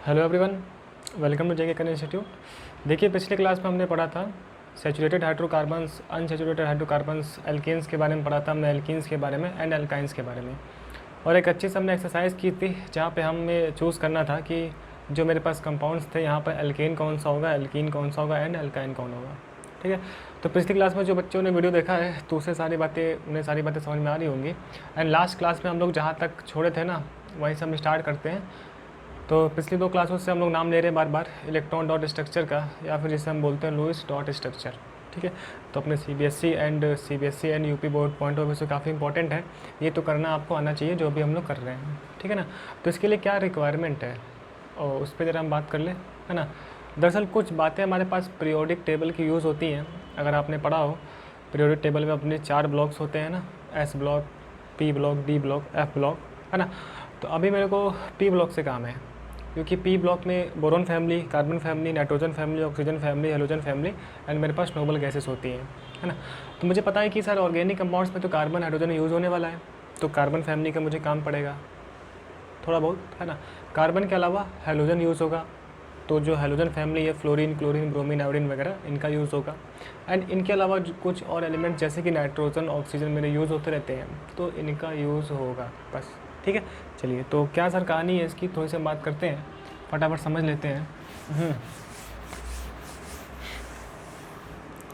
Hello everyone, welcome to JK institute. देखिए, पिछले class में हमने पढ़ा था saturated hydrocarbons, unsaturated hydrocarbons, alkenes के बारे में पढ़ा था हमने, एल्कीन्स के बारे में एंड एल्काइंस के बारे में। और एक अच्छी से हमने एक्सरसाइज की थी जहाँ पे हमें चूज़ करना था कि जो मेरे पास कंपाउंड्स थे यहाँ पर एल्केन कौन सा होगा, एल्कीन कौन सा होगा एंड एल्काइन कौन होगा। ठीक है, तो पिछली क्लास में जो बच्चों ने वीडियो देखा है तो उन्हें सारी बातें समझ में आ रही होंगी। एंड लास्ट क्लास में हम लोग जहाँ तक छोड़े थे ना, वहीं से हम स्टार्ट करते हैं। तो पिछली दो क्लासों से हम लोग नाम ले रहे हैं बार बार इलेक्ट्रॉन डॉट स्ट्रक्चर का, या फिर जिसे हम बोलते हैं लुईस डॉट स्ट्रक्चर। ठीक है, तो अपने CBSE and UP board point of view से काफ़ी इंपॉर्टेंट है, ये तो करना आपको आना चाहिए जो भी हम लोग कर रहे हैं। ठीक है ना, तो इसके लिए क्या रिक्वायरमेंट है और उस पर ज़रा हम बात कर ले, है ना। दरअसल कुछ बातें हमारे पास पीरियोडिक टेबल की यूज़ होती हैं। अगर आपने पढ़ा हो, पीरियोडिक टेबल में अपने 4 ब्लॉक्स होते हैं ना, S block, P block, D block, F block, है ना। तो अभी मेरे को पी ब्लॉक से काम है, क्योंकि पी ब्लॉक में boron family, carbon family, nitrogen family, oxygen family, halogen family and मेरे पास नोबल गैसेस होती हैं, है ना। तो मुझे पता है कि सर ऑर्गेनिक कंपाउंड्स में तो कार्बन हाइड्रोजन यूज़ होने वाला है, तो कार्बन फैमिली का मुझे काम पड़ेगा थोड़ा बहुत, है ना। कार्बन के अलावा हेलोजन यूज़ होगा, तो जो हेलोजन फैमिली है फ्लोरीन, क्लोरीन, ब्रोमीन, आयोडीन वगैरह, इनका यूज़ होगा। एंड इनके अलावा कुछ और एलिमेंट जैसे कि नाइट्रोजन, ऑक्सीजन मेरे यूज़ होते रहते हैं, तो इनका यूज़ होगा बस। ठीक है, चलिए, तो क्या सर कहानी है इसकी, थोड़ी सी हम बात करते हैं, फटाफट समझ लेते हैं।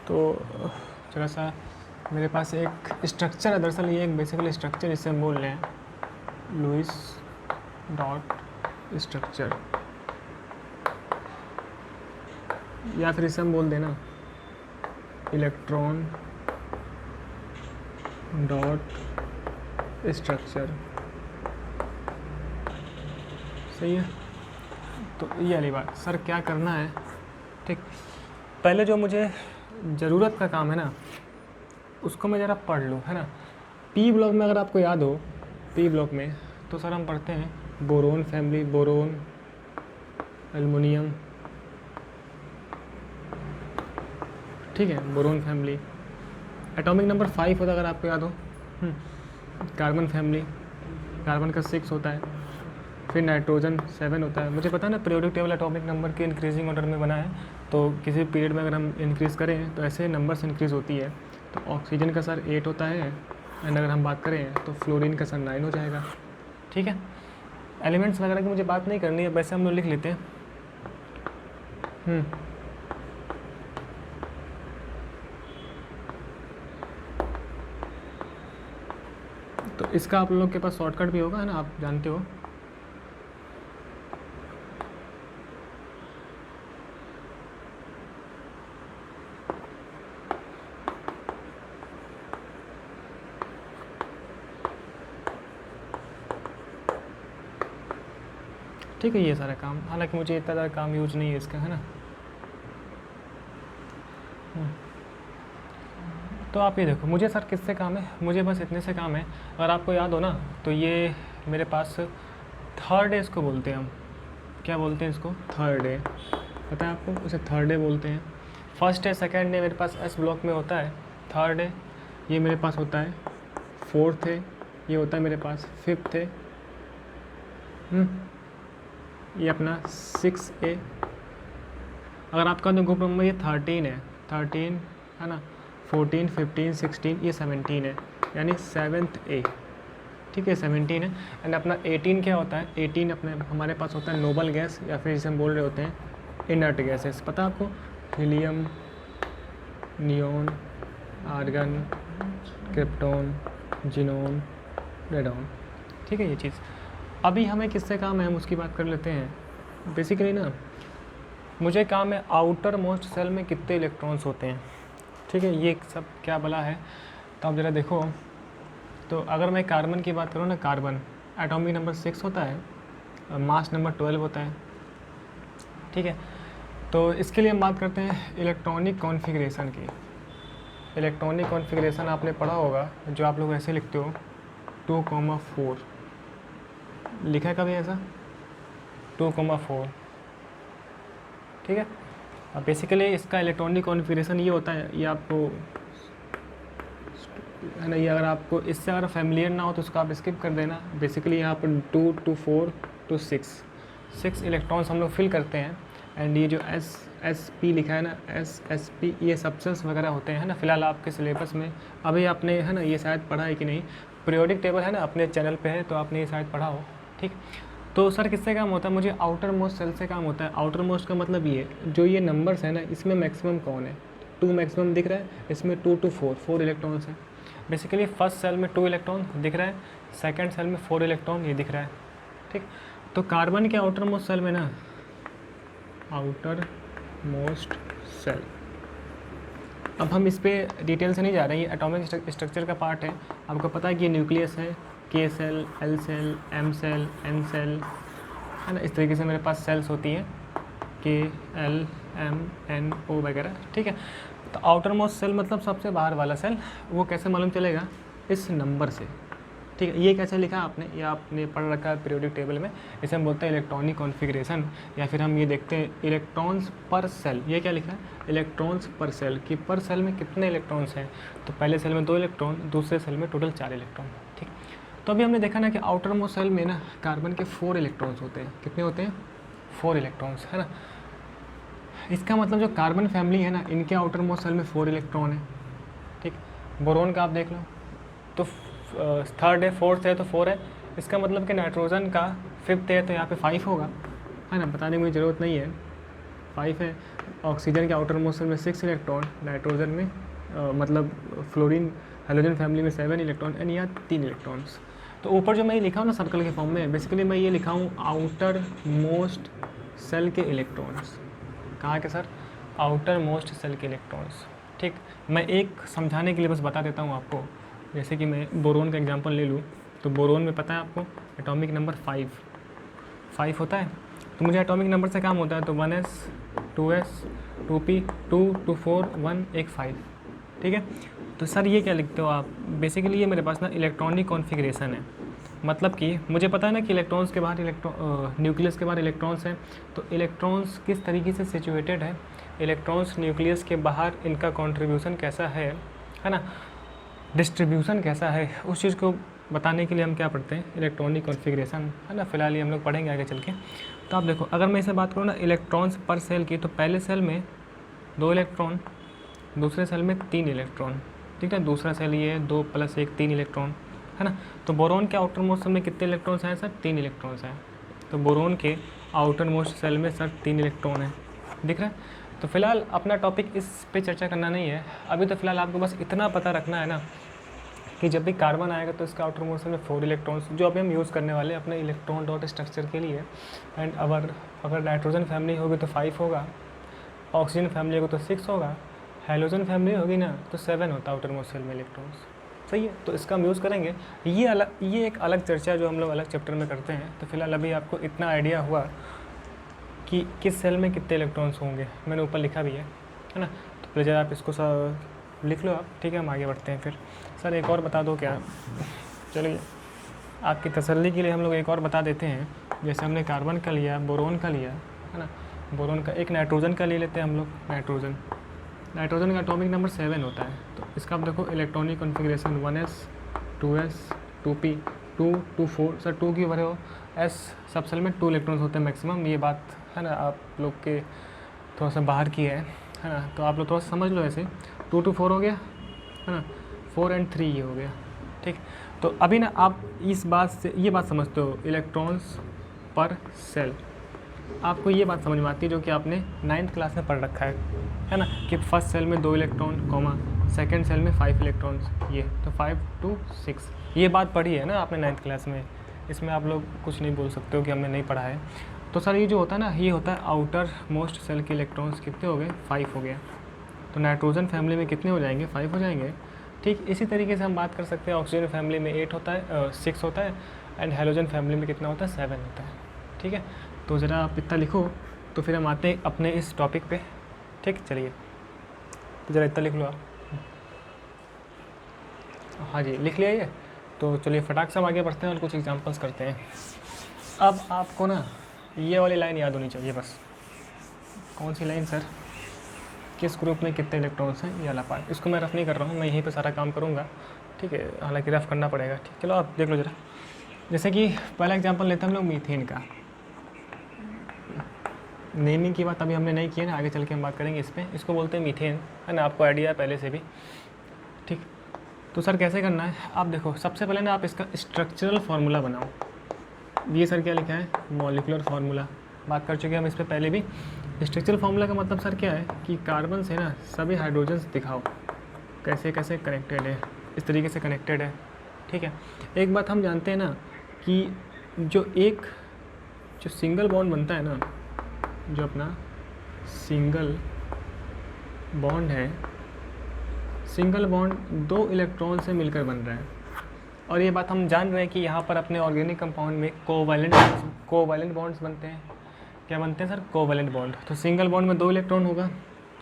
तो थोड़ा सा मेरे पास एक स्ट्रक्चर है, दरअसल ये एक बेसिकली स्ट्रक्चर जिसे हम बोल रहे हैं लुईस डॉट स्ट्रक्चर, या फिर इसे हम बोल देना इलेक्ट्रॉन डॉट स्ट्रक्चर। सही है, तो ये वाली बात सर क्या करना है। ठीक, पहले जो मुझे ज़रूरत का काम है ना उसको मैं ज़रा पढ़ लूँ, है ना। पी ब्लॉक में अगर आपको याद हो, पी ब्लॉक में तो सर हम पढ़ते हैं बोरोन फैमिली, बोरोन, एल्युमिनियम, ठीक है, बोरोन फैमिली। एटॉमिक नंबर 5 होता है अगर आपको याद हो। कार्बन फैमिली, कार्बन का 6 होता है, फिर नाइट्रोजन 7 होता है। मुझे पता है ना पीरियोडिक टेबल एटॉमिक नंबर के इंक्रीजिंग ऑर्डर में बना है, तो किसी पीरियड में अगर हम इंक्रीज़ करें तो ऐसे नंबर्स इंक्रीज़ होती है। तो ऑक्सीजन का सर 8 होता है, एंड अगर हम बात करें तो फ्लोरीन का सर 9 हो जाएगा। ठीक है, एलिमेंट्स वगैरह की मुझे बात नहीं करनी है, वैसे हम लोग लिख लेते हैं। तो इसका आप लोग के पास शॉर्टकट भी होगा, है ना, आप जानते हो। ठीक है, ये सारा काम, हालांकि मुझे इतना ज़्यादा काम यूज नहीं है इसका, है ना। तो आप ये देखो, मुझे सर किससे काम है, मुझे बस इतने से काम है। अगर आपको याद हो ना, तो ये मेरे पास थर्ड डे इसको बोलते हैं हम। क्या बोलते हैं इसको? Third day. पता है आपको, उसे थर्ड डे बोलते हैं। फर्स्ट डे, सेकेंड डे मेरे पास एस ब्लॉक में होता है। थर्ड डे ये मेरे पास होता है। फोर्थ है ये होता है मेरे पास। फिफ्थ है ये अपना 6A। अगर आपका तो ग्रुप नंबर ये 13 है, 13 है ना, 14, 15, 16, ये 17 है, यानी 7th A। ठीक है, 17 है। एंड अपना 18 क्या होता है? 18 अपने हमारे पास होता है नोबल गैस, या फिर जिसे हम बोल रहे होते हैं इनर्ट गैसेस। पता है आपको? Helium, neon, argon, krypton, xenon, radon. ठीक है, ये चीज़। अभी हमें किससे काम है हम उसकी बात कर लेते हैं। बेसिकली ना मुझे काम है आउटर मोस्ट सेल में कितने इलेक्ट्रॉन्स होते हैं। ठीक है, ये सब क्या भला है, तो आप ज़रा देखो। तो अगर मैं कार्बन की बात करूँ ना, कार्बन एटॉमिक नंबर 6 होता है, मास नंबर 12 होता है। ठीक है, तो इसके लिए हम बात करते हैं इलेक्ट्रॉनिक कॉन्फ़िगरेशन की। इलेक्ट्रॉनिक कॉन्फ़िगरेशन आपने पढ़ा होगा, जो आप लोग ऐसे लिखते हो 2,4 लिखा है कभी ऐसा? 2,4। ठीक है, अब बेसिकली इसका इलेक्ट्रॉनिक कॉन्फ़िगरेशन ये होता है, ये आपको है ना, ये अगर आपको इससे अगर फैमिलियर ना हो तो उसको आप स्किप कर देना। बेसिकली यहाँ पर 2 to 4 to 6, 6 इलेक्ट्रॉन्स हम लोग फिल करते हैं। एंड ये जो SSP लिखा है ना, SSP, ये सबसेल्स वगैरह होते हैं ना। फिलहाल आपके सिलेबस में अभी आपने है ना ये शायद पढ़ा है कि नहीं, पीरियोडिक टेबल है ना अपने चैनल पे है, तो आपने ये शायद पढ़ा हो। ठीक, तो सर किससे काम होता है, मुझे आउटर मोस्ट सेल से काम होता है। आउटर मोस्ट का मतलब ये जो ये नंबर्स है ना, इसमें मैक्सिमम कौन है, 2 मैक्सिमम दिख रहा है, इसमें 2 to 4 इलेक्ट्रॉन्स हैं। बेसिकली फर्स्ट सेल में 2 इलेक्ट्रॉन दिख रहा है, सेकंड सेल में 4 इलेक्ट्रॉन ये दिख रहा है। ठीक, तो कार्बन के आउटर मोस्ट सेल में ना, आउटर मोस्ट सेल, अब हम इस पे डिटेल से नहीं जा रहे हैं, ये एटॉमिक स्ट्रक्चर का पार्ट है। आपको पता है कि ये न्यूक्लियस है, K shell, L shell, M shell, N shell, है ना। इस तरीके से मेरे पास सेल्स होती हैं, K, L, M, N, O वगैरह। ठीक है, तो आउटर मोस्ट सेल मतलब सबसे बाहर वाला सेल, वो कैसे मालूम चलेगा, इस नंबर से। ठीक है, ये कैसे लिखा आपने, ये आपने पढ़ रखा है पीरियोडिक टेबल में, इसे हम बोलते हैं इलेक्ट्रॉनिक कॉन्फ़िगरेशन। या फिर हम ये देखते हैं इलेक्ट्रॉन्स पर सेल, ये क्या लिखा है, इलेक्ट्रॉन्स पर सेल, कि पर सेल में कितने इलेक्ट्रॉन्स हैं। तो पहले सेल में 2 इलेक्ट्रॉन, दूसरे सेल में टोटल 4 इलेक्ट्रॉन। ठीक, तो अभी हमने देखा ना कि आउटर मोस्ट सेल में ना कार्बन के 4 इलेक्ट्रॉन्स होते हैं। कितने होते हैं, 4 इलेक्ट्रॉन्स, है ना। इसका मतलब जो कार्बन फैमिली है ना, इनके आउटर मोस्ट सेल में 4 इलेक्ट्रॉन है। ठीक, बोरोन का आप देख लो, तो थर्ड है, फोर्थ है तो 4 है। इसका मतलब कि नाइट्रोजन का 5th है, तो यहाँ पे 5 होगा, है ना। बताने की मुझे ज़रूरत नहीं है, 5 है। ऑक्सीजन के आउटर मोस्ट सेल में 6 इलेक्ट्रॉन, नाइट्रोजन में मतलब फ्लोरीन हाइड्रोजन फैमिली में 7 इलेक्ट्रॉन, एंड यहाँ 3 इलेक्ट्रॉन्स। तो ऊपर जो मैं ये लिखा हूँ ना सर्कल के फॉर्म में, बेसिकली मैं ये लिखा हूँ आउटर मोस्ट सेल के इलेक्ट्रॉन्स। कहाँ के सर, आउटर मोस्ट सेल के इलेक्ट्रॉन्स। ठीक, मैं एक समझाने के लिए बस बता देता हूँ आपको। जैसे कि मैं बोरोन का एग्जांपल ले लूँ, तो बोरोन में पता है आपको एटॉमिक नंबर 5 होता है। तो मुझे एटॉमिक नंबर से काम होता है, तो 1s 2s 2p 2 2 4 1 1 5। ठीक है, तो सर ये क्या लिखते हो आप, बेसिकली ये मेरे पास ना इलेक्ट्रॉनिक कॉन्फ़िगरेशन है। मतलब कि मुझे पता है ना कि इलेक्ट्रॉन्स के बाहर न्यूक्लियस के बाहर इलेक्ट्रॉन्स हैं, तो इलेक्ट्रॉन्स किस तरीके से सिचुएटेड है, इलेक्ट्रॉन्स न्यूक्लियस के बाहर इनका कंट्रीब्यूशन कैसा है ना, डिस्ट्रीब्यूशन कैसा है, उस चीज़ को बताने के लिए हम क्या पढ़ते हैं, इलेक्ट्रॉनिक कॉन्फ़िगरेशन, है ना। फिलहाल ये हम लोग पढ़ेंगे आगे चल के। तो आप देखो, अगर मैं इसे बात करूँ ना इलेक्ट्रॉन्स पर सेल की, तो पहले सेल में 2 इलेक्ट्रॉन, दूसरे सेल में 3 इलेक्ट्रॉन। ठीक है, दूसरा सेल ये है 2 + 1 3 इलेक्ट्रॉन, है ना। तो बोरोन के आउटर मोस्ट सेल में कितने इलेक्ट्रॉन्स हैं सर, 3 इलेक्ट्रॉन्स हैं। तो बोरोन के आउटर मोस्ट सेल में सर 3 इलेक्ट्रॉन है, दिख रहा है। तो फिलहाल अपना टॉपिक इस पे चर्चा करना नहीं है अभी, तो फिलहाल आपको बस इतना पता रखना है ना कि जब भी कार्बन आएगा तो इसका आउटर मोस्ट सेल में 4 इलेक्ट्रॉन्स, जो अभी हम यूज़ करने वाले हैं अपने इलेक्ट्रॉन डॉट स्ट्रक्चर के लिए। एंड अगर नाइट्रोजन फैमिली होगी तो 5 होगा, ऑक्सीजन फैमिली होगी तो 6 होगा, हाइड्रोजन फैमिली होगी ना तो 7 होता है आउटर मोस्ट सेल में इलेक्ट्रॉन्स। सही है, तो इसका हम यूज़ करेंगे। ये एक अलग चर्चा जो हम लोग अलग चैप्टर में करते हैं। तो फिलहाल अभी आपको इतना आइडिया हुआ कि किस सेल में कितने इलेक्ट्रॉन्स होंगे, मैंने ऊपर लिखा भी है ना। तो प्लीज़ आप इसको लिख लो आप। ठीक है, हम आगे बढ़ते हैं फिर। सर एक और बता दो क्या, चलिए आपकी तसल्ली के लिए हम लोग एक और बता देते हैं। जैसे हमने कार्बन का लिया, बोरोन का लिया, है ना, बोरोन का, एक नाइट्रोजन का ले लेते हैं हम लोग। नाइट्रोजन का एटॉमिक नंबर 7 होता है। तो इसका आप देखो electronic configuration 1s 2s 2p 2 2 4, sir 2 क्यों भरे हो, s सब सेल में 2 इलेक्ट्रॉन्स होते हैं मैक्सिमम। ये बात है ना आप लोग के थोड़ा सा बाहर की है ना, तो आप लोग थोड़ा सा समझ लो। ऐसे 2 to 4 हो गया, है ना, 4 and 3 ये हो गया। ठीक, तो अभी ना आप इस बात से ये बात समझते हो इलेक्ट्रॉन्स पर सेल, आपको ये बात समझ में आती है जो कि आपने 9th क्लास में पढ़ रखा है ना, कि फर्स्ट सेल में 2 इलेक्ट्रॉन कॉमा सेकेंड सेल में 5 इलेक्ट्रॉन्स, ये तो 5 to 6 ये बात पढ़ी है ना आपने 9th क्लास में। इसमें आप लोग कुछ नहीं बोल सकते हो कि हमने नहीं पढ़ा है। तो सर ये जो होता है ना, ये होता है आउटर मोस्ट सेल के इलेक्ट्रॉन्स कितने हो गए, 5 हो गया। तो नाइट्रोजन फैमिली में कितने हो जाएंगे, 5 हो जाएंगे। ठीक, इसी तरीके से हम बात कर सकते हैं ऑक्सीजन फैमिली में 8 होता है, 6 होता है, एंड हाइड्रोजन फैमिली में कितना होता है, 7 होता है। ठीक है, तो ज़रा आप इतना लिखो, तो फिर हम आते हैं अपने इस टॉपिक पे। ठीक, चलिए तो ज़रा इतना लिख लो आप। हाँ जी, लिख लिया ये। तो चलिए फटाक से हम आगे बढ़ते हैं और कुछ एग्जांपल्स करते हैं। अब आपको ना ये वाली लाइन याद होनी चाहिए बस। कौन सी लाइन सर, किस ग्रुप में कितने इलेक्ट्रॉन्स हैं, ये वाला पार्ट। इसको मैं रफ़ नहीं कर रहा हूँ, मैं यहीं पे सारा काम करूँगा। ठीक है, हालांकि रफ़ करना पड़ेगा। ठीक, चलो आप देख लो ज़रा। जैसे कि पहला एग्जांपल लेते हैं हम लोग मीथेन का। नेमिंग की बात अभी हमने नहीं की है ना, आगे चल के हम बात करेंगे इस पर। इसको बोलते हैं मीथेन, है ना, आपको आइडिया है पहले से भी। ठीक, तो सर कैसे करना है, आप देखो सबसे पहले ना आप इसका स्ट्रक्चरल फार्मूला बनाओ। ये सर क्या लिखा है, मॉलिक्यूलर फार्मूला, बात कर चुके हैं हम इस पर पहले भी। स्ट्रक्चरल फार्मूला का मतलब सर क्या है कि कार्बन से ना सभी हाइड्रोजन्स दिखाओ कैसे कैसे कनेक्टेड है, इस तरीके से कनेक्टेड है। ठीक है, एक बात हम जानते हैं ना कि जो सिंगल बॉन्ड बनता है ना, जो अपना सिंगल बॉन्ड है, सिंगल बॉन्ड 2 इलेक्ट्रॉन से मिलकर बन रहा है। और ये बात हम जान रहे हैं कि यहाँ पर अपने ऑर्गेनिक कंपाउंड में कोवैलेंट बॉन्ड्स बनते हैं। क्या बनते हैं सर, कोवैलेंट बॉन्ड। तो सिंगल बॉन्ड में 2 इलेक्ट्रॉन होगा,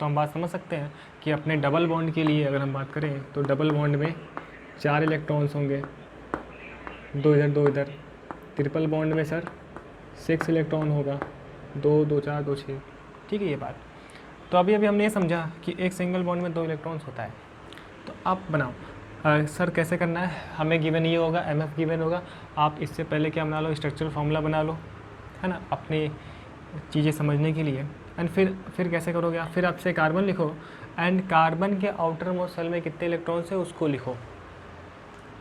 तो हम बात समझ सकते हैं कि अपने डबल बॉन्ड के लिए अगर हम बात करें तो डबल बॉन्ड में 4 इलेक्ट्रॉन्स होंगे, 2 इधर 2 इधर। ट्रिपल बॉन्ड में सर 6 इलेक्ट्रॉन होगा, 2 2 4 2 6। ठीक है ये बात। तो अभी हमने ये समझा कि एक सिंगल बॉन्ड में 2 इलेक्ट्रॉन्स होता है। तो आप बनाओ सर कैसे करना है, हमें गिवन ये होगा, MF गिवन होगा। आप इससे पहले क्या बना लो, स्ट्रक्चरल फार्मूला बना लो, है ना, अपनी चीज़ें समझने के लिए। एंड फिर कैसे करोगे आप, फिर आपसे कार्बन लिखो एंड कार्बन के आउटर मोस्ट शेल में कितने इलेक्ट्रॉन्स है उसको लिखो।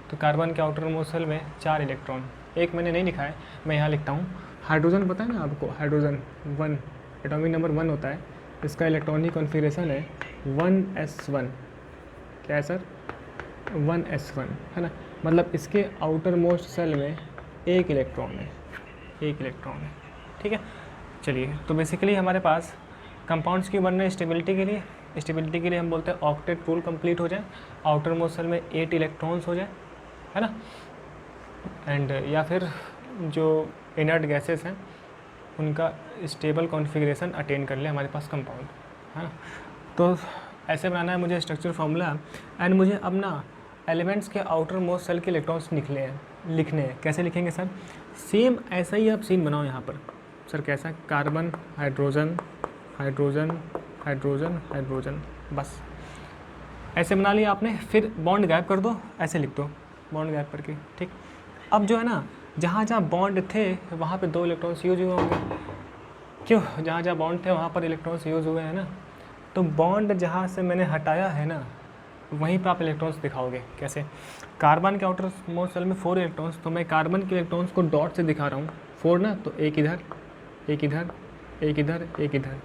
तो कार्बन के आउटर मोस्ट शेल में 4 इलेक्ट्रॉन, एक मैंने नहीं लिखा है, मैं यहाँ लिखता हूँ। हाइड्रोजन पता है ना आपको, हाइड्रोजन 1 एटॉमिक नंबर 1 होता है, इसका इलेक्ट्रॉनिक कॉन्फ़िगरेशन है 1s1। क्या है सर, 1s1, है ना, मतलब इसके आउटर मोस्ट सेल में 1 इलेक्ट्रॉन है, 1 इलेक्ट्रॉन है। ठीक है, चलिए तो बेसिकली हमारे पास कंपाउंड्स की बन रहे हैं स्टेबिलिटी के लिए हम बोलते हैं ऑक्टेट रूल कंप्लीट हो जाए, आउटर मोस्ट सेल में 8 इलेक्ट्रॉन्स हो जाए, है ना, एंड या फिर जो इनर्ट गैसेस हैं उनका स्टेबल कॉन्फ़िगरेशन अटेन कर ले हमारे पास कंपाउंड, है ना। तो ऐसे बनाना है मुझे स्ट्रक्चर फार्मूला। एंड मुझे अब ना एलिमेंट्स के आउटर मोस्ट सेल के इलेक्ट्रॉन्स लिखने हैं। कैसे लिखेंगे सर, सेम ऐसा ही आप सीन बनाओ यहाँ पर। सर कैसा, carbon hydrogen hydrogen hydrogen hydrogen, बस ऐसे बना लिया आपने। फिर बॉन्ड गैप कर दो, ऐसे लिख दो बॉन्ड गैप करके। ठीक, अब जो है ना जहाँ जहाँ बॉन्ड थे वहाँ पे 2 इलेक्ट्रॉन्स यूज हुए होंगे, क्यों, जहाँ जहाँ बॉन्ड थे वहाँ पर इलेक्ट्रॉन्स यूज हुए हैं ना। तो बॉन्ड जहाँ से मैंने हटाया है ना वहीं पर आप इलेक्ट्रॉन्स दिखाओगे। कैसे, कार्बन के आउटर मोस्ट शेल में 4 इलेक्ट्रॉन्स, तो मैं कार्बन के इलेक्ट्रॉन्स को डॉट से दिखा रहा हूँ 4 ना, तो एक इधर एक इधर एक इधर एक इधर।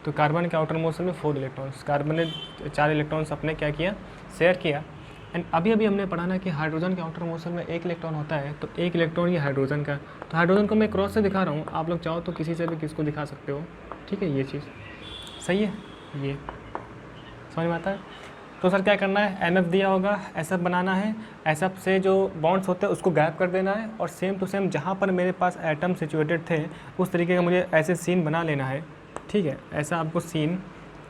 तो कार्बन के आउटर मोस्ट शेल में 4 इलेक्ट्रॉन्स, कार्बन ने 4 इलेक्ट्रॉन्स अपने क्या किया, शेयर किया। एंड अभी हमने पढ़ा ना कि हाइड्रोजन के आउटर मोस्ट शेल में 1 इलेक्ट्रॉन होता है, तो 1 इलेक्ट्रॉन ये हाइड्रोजन का। तो हाइड्रोजन को मैं क्रॉस से दिखा रहा हूँ, आप लोग चाहो तो किसी से भी किसको दिखा सकते हो। ठीक है, ये चीज़ सही है, ये समझ में आता है। तो सर क्या करना है, MF दिया होगा, SF बनाना है, SF से जो बॉन्ड्स होते हैं उसको गैप कर देना है, और सेम टू सेम जहाँ पर मेरे पास एटम सिचुएटेड थे उस तरीके का मुझे ऐसे सीन बना लेना है। ठीक है, ऐसा आपको सीन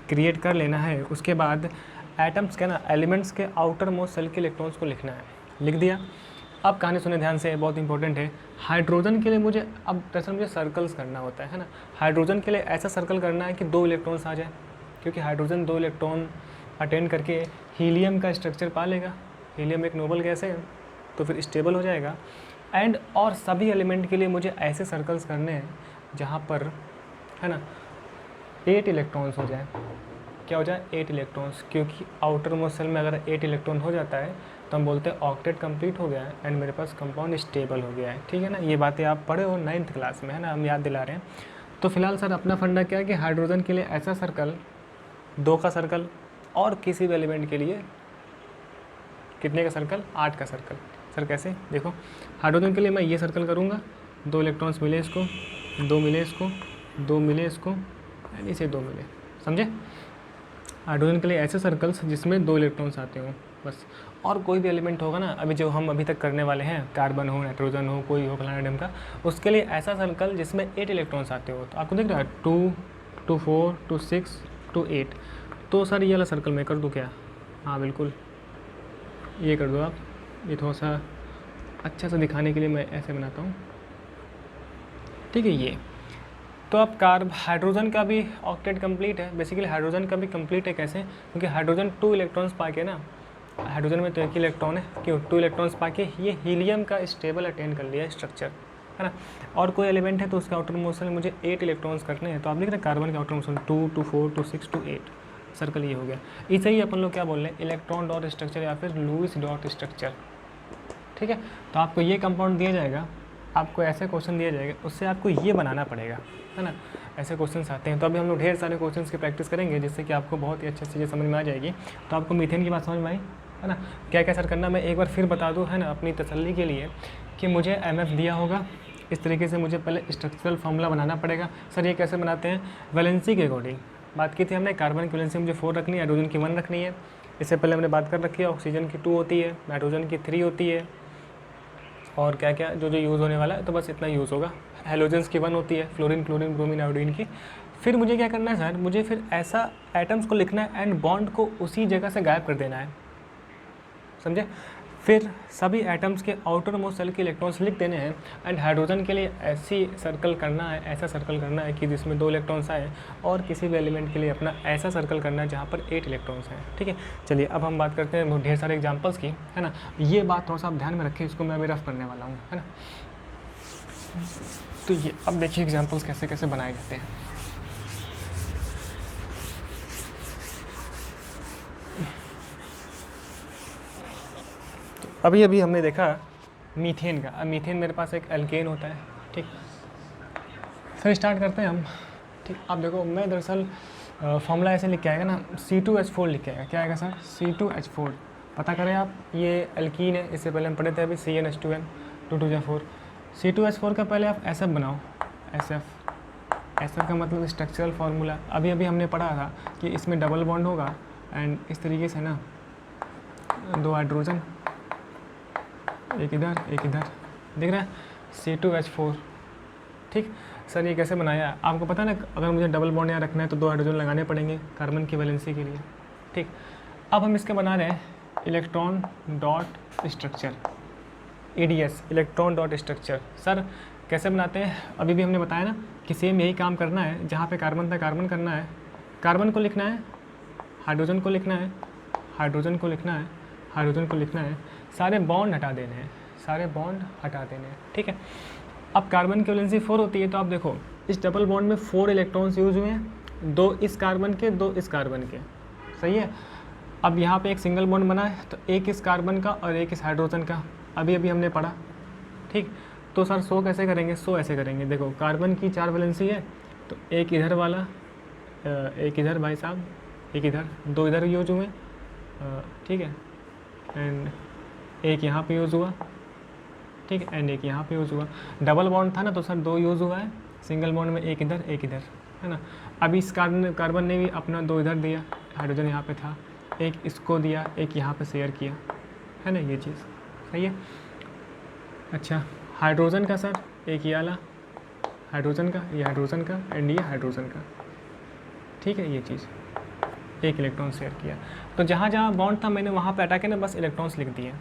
क्रिएट कर लेना है। उसके बाद एटम्स के ना एलिमेंट्स के आउटर मोस्ट सेल के इलेक्ट्रॉन्स को लिखना है। लिख दिया। अब कहानी सुने ध्यान से, बहुत इंपॉर्टेंट है। हाइड्रोजन के लिए मुझे अब दरअसल मुझे सर्कल्स करना होता है ना। हाइड्रोजन के लिए ऐसा सर्कल करना है कि 2 इलेक्ट्रॉन्स आ जाए, क्योंकि हाइड्रोजन 2 इलेक्ट्रॉन अटेंड करके हीलियम का स्ट्रक्चर पा लेगा। हीलियम एक नोबल गैस है, तो फिर स्टेबल हो जाएगा। एंड और सभी एलिमेंट के लिए मुझे ऐसे सर्कल्स करने हैं जहाँ पर, है ना, 8 इलेक्ट्रॉन्स हो जाए। क्या हो जाए, 8 इलेक्ट्रॉन्स, क्योंकि आउटर मोस्ट सेल में अगर 8 इलेक्ट्रॉन हो जाता है तो हम बोलते हैं ऑक्टेट कंप्लीट हो गया है एंड मेरे पास कंपाउंड स्टेबल हो गया है। ठीक है ना, ये बातें आप पढ़े हो 9th क्लास में, है ना, हम याद दिला रहे हैं। तो फिलहाल सर अपना फंडा क्या है कि हाइड्रोजन के लिए ऐसा सर्कल, 2 का सर्कल, और किसी भी एलिमेंट के लिए कितने का सर्कल, 8 का सर्कल। सर कैसे, देखो हाइड्रोजन के लिए मैं ये सर्कल करूँगा, 2 इलेक्ट्रॉन्स मिले इसको, 2 मिले इसको, 2 मिले इसको, एंड इसे 2 मिले, समझे। हाइड्रोजन के लिए ऐसे सर्कल्स जिसमें 2 इलेक्ट्रॉन्स आते हों बस। और कोई भी एलिमेंट होगा ना, अभी जो हम अभी तक करने वाले हैं, कार्बन हो, नाइट्रोजन हो, कोई हो फलाना ढंग का, उसके लिए ऐसा सर्कल जिसमें 8 इलेक्ट्रॉन्स आते हो। तो आपको दिख रहा है 2 2 4 2 6 2 8। तो सर ये वाला सर्कल मैं कर दूँ क्या, हाँ बिल्कुल ये कर दो आप। ये थोड़ा सा अच्छा सा दिखाने के लिए मैं ऐसे बनाता हूँ। ठीक है, ये तो अब हाइड्रोजन का भी ऑक्टेट कंप्लीट है। बेसिकली हाइड्रोजन का भी कंप्लीट है, कैसे, क्योंकि हाइड्रोजन 2 इलेक्ट्रॉन्स पाके ना, हाइड्रोजन में तो 1 इलेक्ट्रॉन है, क्यों, 2 इलेक्ट्रॉन्स पाके ये हीलियम का स्टेबल अटेन कर लिया स्ट्रक्चर, है ना। और कोई एलिमेंट है तो उसके आउटर मोशन में मुझे 8 इलेक्ट्रॉन्स करने हैं, तो आप लिख रहे हैं कार्बन के आउटर मोशन 2 2 4 2 6 2 8, सर्कल ये हो गया। इसे ही अपन लोग क्या बोल रहे हैं, इलेक्ट्रॉन डॉट स्ट्रक्चर या फिर लुईस डॉट स्ट्रक्चर, ठीक है। तो आपको ये कंपाउंड दिया जाएगा, आपको ऐसे क्वेश्चन दिया जाएगा, उससे आपको ये बनाना पड़ेगा, है ना। ऐसे क्वेश्चंस आते हैं। तो अभी हम लोग ढेर सारे क्वेश्चंस की प्रैक्टिस करेंगे, जिससे कि आपको बहुत ही अच्छी चीज़ें समझ में आ जाएगी। तो आपको मीथेन की बात समझ में आई, है ना। क्या क्या सर करना, मैं एक बार फिर बता दूँ, है ना, अपनी तसल्ली के लिए, कि मुझे MF दिया होगा, इस तरीके से मुझे पहले स्ट्रक्चरल फार्मूला बनाना पड़ेगा। सर ये कैसे बनाते हैं, वैलेंसी के अकॉर्डिंग बात की थी हमने। कार्बन की वैलेंसी मुझे 4 रखनी है, हाइड्रोजन की 1 रखनी है। इससे पहले हमने बात कर रखी है, ऑक्सीजन की 2 होती है, नाइट्रोजन की 3 होती है, और क्या क्या जो यूज़ होने वाला है, तो बस इतना यूज़ होगा। हेलोजेंस की 1 होती है, फ्लोरीन, क्लोरीन, ब्रोमीन, आयोडीन की। फिर मुझे क्या करना है सर, मुझे फिर ऐसा एटम्स को लिखना है एंड बॉन्ड को उसी जगह से गायब कर देना है, समझे। फिर सभी एटम्स के आउटर मोस्ट सेल के इलेक्ट्रॉन्स लिख देने हैं एंड हाइड्रोजन के लिए ऐसी सर्कल करना है, ऐसा सर्कल करना है कि जिसमें 2 इलेक्ट्रॉन्स आए, और किसी भी एलिमेंट के लिए अपना ऐसा सर्कल करना है जहाँ पर 8 इलेक्ट्रॉन्स हैं, ठीक है। चलिए अब हम बात करते हैं ढेर सारे एग्जाम्पल्स की, है ना। ये बात थोड़ा सा आप ध्यान में रखें, इसको मैं अभी रफ करने वाला हूँ, है ना। तो ये अब देखिए एग्जाम्पल्स कैसे कैसे बनाए जाते हैं। अभी अभी हमने देखा मीथेन का। अब मीथेन मेरे पास एक एल्केन होता है, ठीक। फिर स्टार्ट करते हैं हम, ठीक। आप देखो, मैं दरअसल फॉर्मूला ऐसे लिख के आएगा ना, C2H4 लिख के आएगा। क्या आएगा सर, C2H4। पता करें आप, ये एल्कीन है, इससे पहले हम पढ़े थे अभी CnH2n 2 2 4। C2H4 का पहले आप SF बनाओ, SF का मतलब स्ट्रक्चरल फार्मूला। अभी अभी हमने पढ़ा था कि इसमें डबल बॉन्ड होगा एंड इस तरीके से ना, 2 हाइड्रोजन, एक इधर एक इधर, दिख रहा है, C2H4, ठीक। सर ये कैसे बनाया, आपको पता है ना, अगर मुझे डबल बॉन्ड यहाँ रखना है तो 2 हाइड्रोजन लगाने पड़ेंगे कार्बन की वैलेंसी के लिए, ठीक। अब हम इसके बना रहे हैं electron dot structure, EDS, electron dot structure. Sir कैसे बनाते हैं, अभी भी हमने बताया ना कि सेम यही काम करना है, जहाँ पे कार्बन था कार्बन करना है, कार्बन को लिखना है, हाइड्रोजन को लिखना है, हाइड्रोजन को लिखना है, हाइड्रोजन को लिखना है, सारे बॉन्ड हटा देने हैं, सारे बॉन्ड हटा देने हैं, ठीक है। अब कार्बन की वैलेंसी 4 होती है, तो आप देखो इस डबल बॉन्ड में 4 इलेक्ट्रॉन्स यूज हुए हैं, 2 इस कार्बन के, 2 इस कार्बन के, सही है। अब यहाँ पे एक सिंगल बॉन्ड बना है, तो एक इस कार्बन का और एक इस हाइड्रोजन का, अभी अभी हमने पढ़ा, ठीक। तो सर 100 कैसे करेंगे, 100 ऐसे करेंगे। देखो कार्बन की 4 वैलेंसी है, तो एक इधर वाला, एक इधर भाई साहब, एक इधर, 2 इधर यूज हुए, ठीक है, एंड एक यहाँ पे यूज़ हुआ, ठीक है, एंड एक यहाँ पे यूज़ हुआ। डबल बॉन्ड था ना, तो सर 2 यूज़ हुआ है, सिंगल बॉन्ड में एक इधर एक इधर, है ना। अब इस कार्बन ने भी अपना 2 इधर दिया, हाइड्रोजन यहाँ पे था, एक इसको दिया, एक यहाँ पे शेयर किया, है ना, ये चीज़ सही है। अच्छा हाइड्रोजन का सर, एक ये वाला हाइड्रोजन का, ये हाइड्रोजन का एंड ये हाइड्रोजन का, ठीक है, ये चीज़, एक इलेक्ट्रॉन शेयर किया। तो जहाँ जहाँ बॉन्ड था मैंने वहाँ पे हटा के ना बस इलेक्ट्रॉन्स लिख दिए।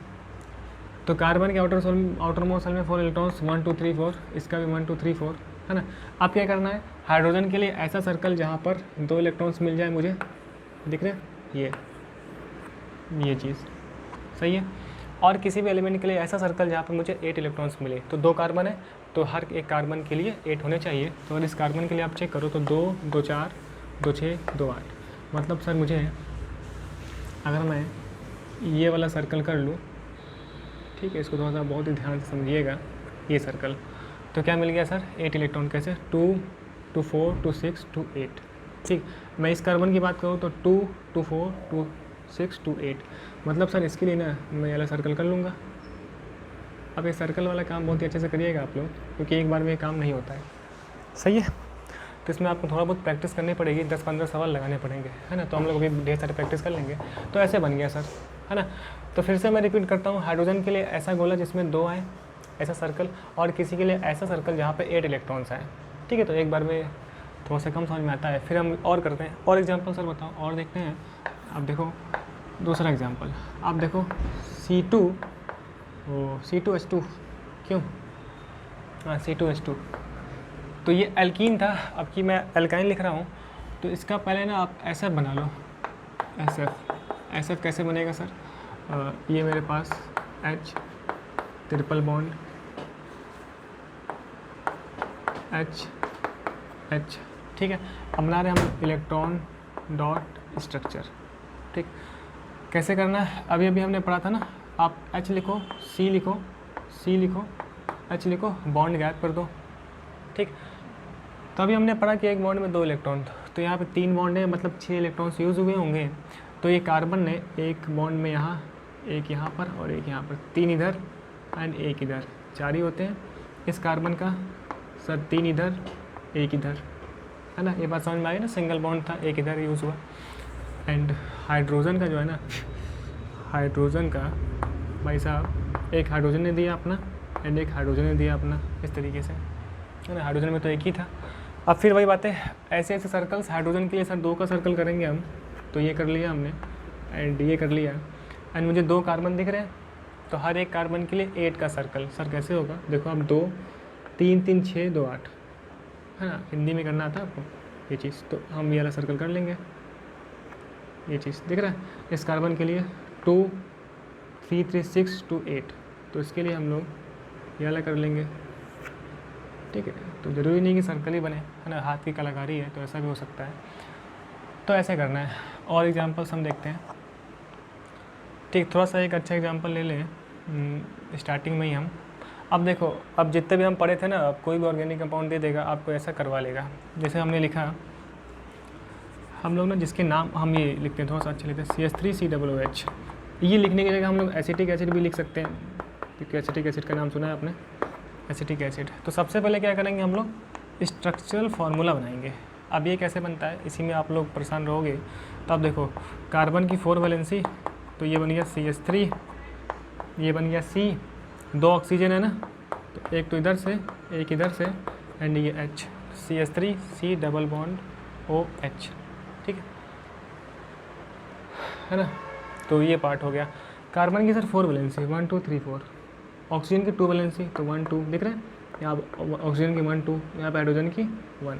तो कार्बन के आउटर मोस्ट सेल में 4 इलेक्ट्रॉन्स, 1 2 3 4, इसका भी 1 2 3 4, है ना। अब क्या करना है, हाइड्रोजन के लिए ऐसा सर्कल जहाँ पर 2 इलेक्ट्रॉन्स मिल जाए मुझे, दिख रहे हैं, ये चीज़ सही है। और किसी भी एलिमेंट के लिए ऐसा सर्कल जहाँ पर मुझे 8 इलेक्ट्रॉन्स मिले। तो 2 कार्बन है, तो हर एक कार्बन के लिए 8 होने चाहिए। तो अगर इस कार्बन के लिए आप चेक करो तो 2 2 4 2 6 2 8, मतलब सर मुझे अगर मैं ये वाला सर्कल कर लूँ, ठीक है, इसको थोड़ा सा बहुत ही ध्यान से समझिएगा, ये सर्कल, तो क्या मिल गया सर, 8 इलेक्ट्रॉन। कैसे, 2 2 4 2 6 2 8, ठीक। मैं इस कार्बन की बात करूँ तो 2 2 4 2 6 2 8, मतलब सर इसके लिए ना मैं ये वाला सर्कल कर लूँगा। अब ये सर्कल वाला काम बहुत ही अच्छे से करिएगा आप लोग, क्योंकि एक बार में ये काम नहीं होता है, सही है। तो इसमें आपको थोड़ा बहुत प्रैक्टिस करनी पड़ेगी, 10-15 सवाल लगाने पड़ेंगे, है ना। तो हम लोग अभी ढेर सारे प्रैक्टिस कर लेंगे। तो ऐसे बन गया सर, है ना। तो फिर से मैं रिपीट करता हूँ, हाइड्रोजन के लिए ऐसा गोला जिसमें 2 आए, ऐसा सर्कल, और किसी के लिए ऐसा सर्कल जहाँ पे 8 इलेक्ट्रॉन्स आए, ठीक है। तो एक बार में थोड़ा सा कम समझ में आता है। फिर हम और करते हैं, और एग्जाम्पल सर बताओ, और देखते हैं। अब देखो दूसरा एग्जाम्पल, आप देखो C2H2, क्यों, हाँ C2H2, तो ये एल्कीन था, अब कि मैं एल्काइन लिख रहा हूँ, तो इसका पहले ना आप SF बना लो, SF कैसे बनेगा सर, ये मेरे पास H triple bond H H. ठीक है, अब बना रहे हम इलेक्ट्रॉन डॉट स्ट्रक्चर। ठीक, कैसे करना है अभी अभी हमने पढ़ा था ना, आप एच लिखो, सी लिखो, सी लिखो, एच लिखो, बॉन्ड गैप कर दो। ठीक, तो अभी हमने पढ़ा कि एक बॉन्ड में 2 इलेक्ट्रॉन, तो यहाँ पे 3 बॉन्ड है, मतलब 6 इलेक्ट्रॉन्स यूज़ हुए होंगे। तो ये कार्बन ने एक बॉन्ड में यहाँ, एक यहाँ पर और एक यहाँ पर, 3 इधर एंड एक इधर, 4 ही होते हैं। इस कार्बन का सर 3 इधर, एक इधर, है ना, ये बात समझ में आई ना, सिंगल बॉन्ड था, एक इधर यूज़ हुआ। एंड हाइड्रोजन का जो है ना, हाइड्रोजन का भाई साहब, एक हाइड्रोजन ने दिया अपना एंड एक हाइड्रोजन ने दिया अपना, इस तरीके से, है ना, हाइड्रोजन में तो एक ही था। अब फिर वही बातें, ऐसे ऐसे सर्कल्स हाइड्रोजन के लिए सर 2 का सर्कल करेंगे हम, तो ये कर लिया हमने एंड ये कर लिया, एंड मुझे 2 कार्बन दिख रहे हैं, तो हर एक कार्बन के लिए 8 का सर्कल। सर कैसे होगा, देखो अब 2 3 3 6 2 8, है ना, हिंदी में करना आता आपको ये चीज़, तो हम ये वाला सर्कल कर लेंगे। ये चीज़ दिख रहा है, इस कार्बन के लिए 2 3 3 6 2 8, तो इसके लिए हम लोग ये वाला कर लेंगे। ठीक है, तो ज़रूरी नहीं कि सर्कल ही बने, है ना, हाथ की कलाकारी है, तो ऐसा भी हो सकता है, तो ऐसे करना है। और एग्जांपल्स हम देखते हैं। ठीक, थोड़ा सा एक अच्छा एग्जांपल ले लें स्टार्टिंग में ही हम। अब देखो, अब जितने भी हम पढ़े थे ना, अब कोई भी ऑर्गेनिक कंपाउंड दे देगा आपको, ऐसा करवा लेगा। जैसे हमने लिखा, हम लोग ना जिसके नाम हम ये लिखते हैं, थोड़ा सा अच्छा लिखते हैं, CH3COOH। ये लिखने की जगह हम लोग एसिटिक एसिड भी लिख सकते हैं, क्योंकि एसिटिक एसिड का नाम सुना है आपने, एसिटिक एसिड। तो सबसे पहले क्या करेंगे, हम लोग स्ट्रक्चरल फार्मूला बनाएंगे। अब ये कैसे बनता है, इसी में आप लोग परेशान रहोगे। तो अब देखो, कार्बन की 4 वैलेंसी, तो ये बन गया CH3, ये बन गया C, 2 ऑक्सीजन है ना, तो एक तो इधर से एक इधर से, एंड ये H, CH3 C double bond OH। ठीक है ना, तो ये पार्ट हो गया। कार्बन की सर 4 वैलेंसी, 1 2 3 4, ऑक्सीजन की 2 वैलेंसी, तो 1 2 दिख रहे हैं यहाँ, ऑक्सीजन की 1 2, यहाँ पे हाइड्रोजन की 1।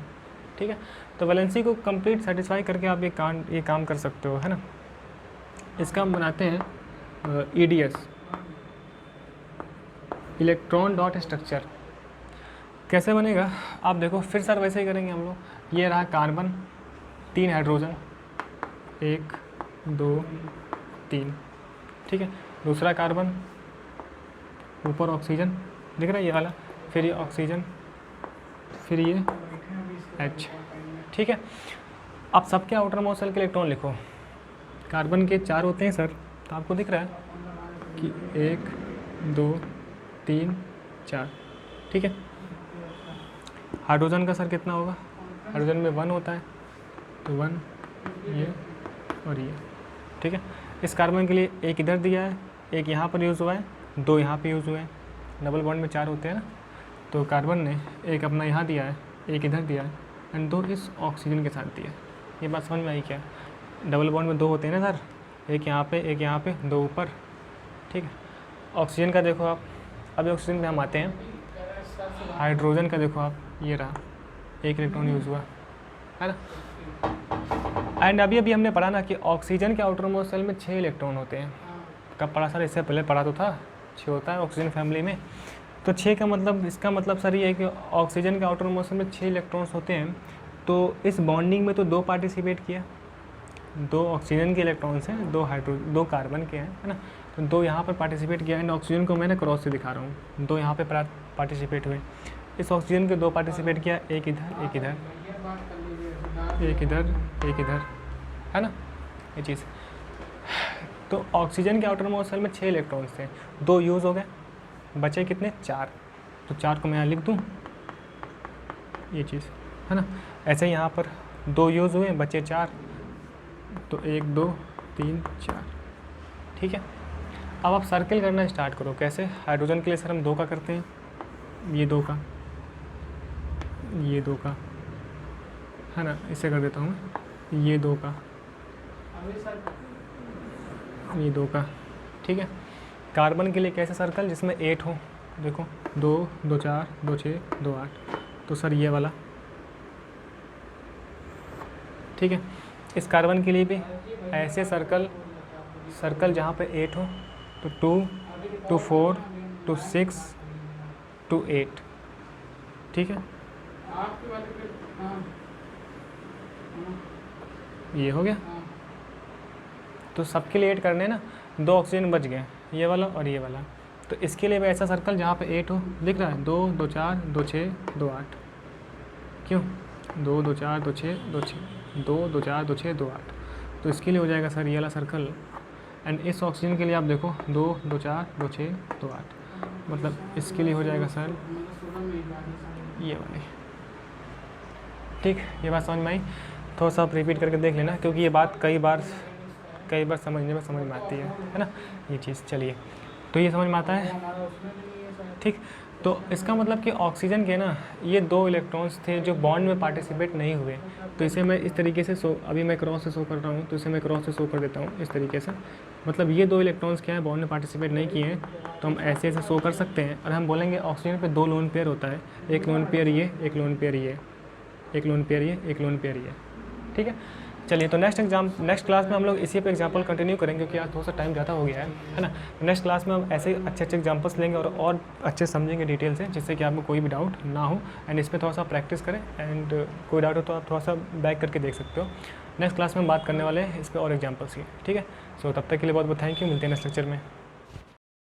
ठीक है, तो वैलेंसी को कंप्लीट सेटिस्फाई करके आप ये काम कर सकते हो, है ना। इसका हम बनाते हैं EDS, इलेक्ट्रॉन डॉट स्ट्रक्चर। कैसे बनेगा आप देखो, फिर सर वैसे ही करेंगे हम लोग। ये रहा कार्बन, 3 हाइड्रोजन, 1 2 3, ठीक है। दूसरा कार्बन, ऊपर ऑक्सीजन दिख रहा है ये वाला, फिर ये ऑक्सीजन, फिर ये H। ठीक है, अब सबके आउटर मोस्ट शेल के इलेक्ट्रॉन लिखो। कार्बन के 4 होते हैं सर, तो आपको दिख रहा है कि 1 2 3 4। ठीक है, हाइड्रोजन का सर कितना होगा, हाइड्रोजन में 1 होता है, तो 1 ये और ये। ठीक है, इस कार्बन के लिए एक इधर दिया है, एक यहाँ पर यूज़ हुआ है, 2 यहाँ पे यूज़ हुए हैं। डबल बॉन्ड में 4 होते हैं ना, तो कार्बन ने एक अपना यहाँ दिया है, एक इधर दिया है, एंड 2 इस ऑक्सीजन के साथ दिया। ये बात समझ में आई क्या, डबल बॉन्ड में 2 होते हैं ना सर, एक यहाँ पे 2 ऊपर। ठीक है, ऑक्सीजन का देखो आप, अभी ऑक्सीजन में हम आते हैं। हाइड्रोजन का देखो आप, ये रहा, एक इलेक्ट्रॉन यूज़ हुआ, है ना। एंड अभी हमने पढ़ा ना कि ऑक्सीजन के आउटर मोस्ट शेल में 6 इलेक्ट्रॉन होते हैं। कब पढ़ा सर, इससे पहले पढ़ा तो था, 6 होता है ऑक्सीजन फैमिली में। तो 6 का मतलब, इसका मतलब सर ये है कि ऑक्सीजन के आउटर मोस्ट शेल में 6 इलेक्ट्रॉन्स होते हैं। तो इस बॉन्डिंग में तो 2 पार्टिसिपेट किया, 2 ऑक्सीजन के इलेक्ट्रॉन्स हैं, 2 कार्बन के हैं, है ना। तो 2 यहाँ पर पार्टिसिपेट किया, एंड ऑक्सीजन को मैंने क्रॉस से दिखा रहा हूँ, 2 यहाँ पे पार्टिसिपेट हुए। इस ऑक्सीजन के 2 पार्टिसिपेट किया, एक इधर एक इधर, एक इधर एक इधर, है ना, ये चीज़। तो ऑक्सीजन के आउटर मोस्ट शेल में 6 इलेक्ट्रॉन्स थे, 2 यूज़ हो गए, बचे कितने, 4। तो 4 को मैं यहाँ लिख दूँ, ये चीज़, है ना। ऐसे ही यहाँ पर 2 यूज़ हुए, बचे 4, तो 1 2 3 4। ठीक है, अब आप सर्किल करना स्टार्ट करो। कैसे, हाइड्रोजन के लिए सर हम 2 का करते हैं, ये 2 का, ये 2 का, है ना, इसे कर देता हूँ, ये 2 का, ये 2 का। ठीक है, कार्बन के लिए कैसे सर्कल, जिसमें 8 हो, देखो 2 2 4 2 6 2 8, तो सर ये वाला। ठीक है, इस कार्बन के लिए भी ऐसे सर्कल जहाँ पे 8 हो, तो 2 2 4 2 6 2 8। ठीक है, आपके वाले पे हाँ ये हो गया। हाँ तो सबके लिए 8 करने हैं ना, 2 ऑक्सीजन बच गए, ये वाला और ये वाला। तो इसके लिए भी ऐसा सर्कल जहाँ पे 8 हो, दिख रहा है 2 2 4 2 6 2 8, क्यों 2 2 4 2 6 2 6 2 2 4 2 6 2 8। तो इसके लिए हो जाएगा सर ये वाला सर्कल। एंड इस ऑक्सीजन के लिए आप देखो 2 2 4 2 6 2 8, मतलब इसके लिए हो जाएगा सर मतलब 16 में ही बात है सारी। ये वाली। ठीक, ये बात समझ में आई। थोड़ा सा आप रिपीट करके देख लेना, क्योंकि ये बात कई बार समझने में समझ में आती है ना ये चीज़। चलिए, तो ये समझ में आता है। हमारा उसमें भी नहीं है शायद। ठीक, तो इसका मतलब कि ऑक्सीजन के ना ये 2 इलेक्ट्रॉन्स थे जो बॉन्ड में पार्टिसिपेट नहीं हुए। तो इसे मैं इस तरीके से अभी मैं क्रॉस से शो कर रहा हूँ, तो इसे मैं क्रॉस से शो कर देता हूँ इस तरीके से। मतलब ये 2 इलेक्ट्रॉन्स क्या है, बॉन्ड में पार्टिसिपेट नहीं किए हैं, तो हम ऐसे ऐसे शो कर सकते हैं। और हम बोलेंगे ऑक्सीजन पे 2 लोन पेयर होता है, एक लोन पेयर ये, एक लोन पेयर ये, एक लोन पेयर ये, एक लोन पेयर ये। ठीक है, चलिए, तो नेक्स्ट क्लास में हम लोग इसी पे एग्जांपल कंटिन्यू करेंगे, क्योंकि आज थोड़ा सा टाइम ज़्यादा हो गया है ना। नेक्स्ट क्लास में हम ऐसे अच्छे अच्छे एग्जांपल्स लेंगे और अच्छे समझेंगे डिटेल से, जिससे कि आपको कोई भी डाउट ना हो। एंड इस पर थोड़ा सा प्रैक्टिस करें, एंड कोई डाउट हो तो आप थोड़ा सा बैक करके देख सकते हो। नेक्स्ट क्लास में हम बात करने वाले हैं इस पर और एग्जाम्पल्स की। ठीक है, सो तब तक के लिए बहुत बहुत थैंक यू, मिलते हैं नेक्स्ट लेक्चर में।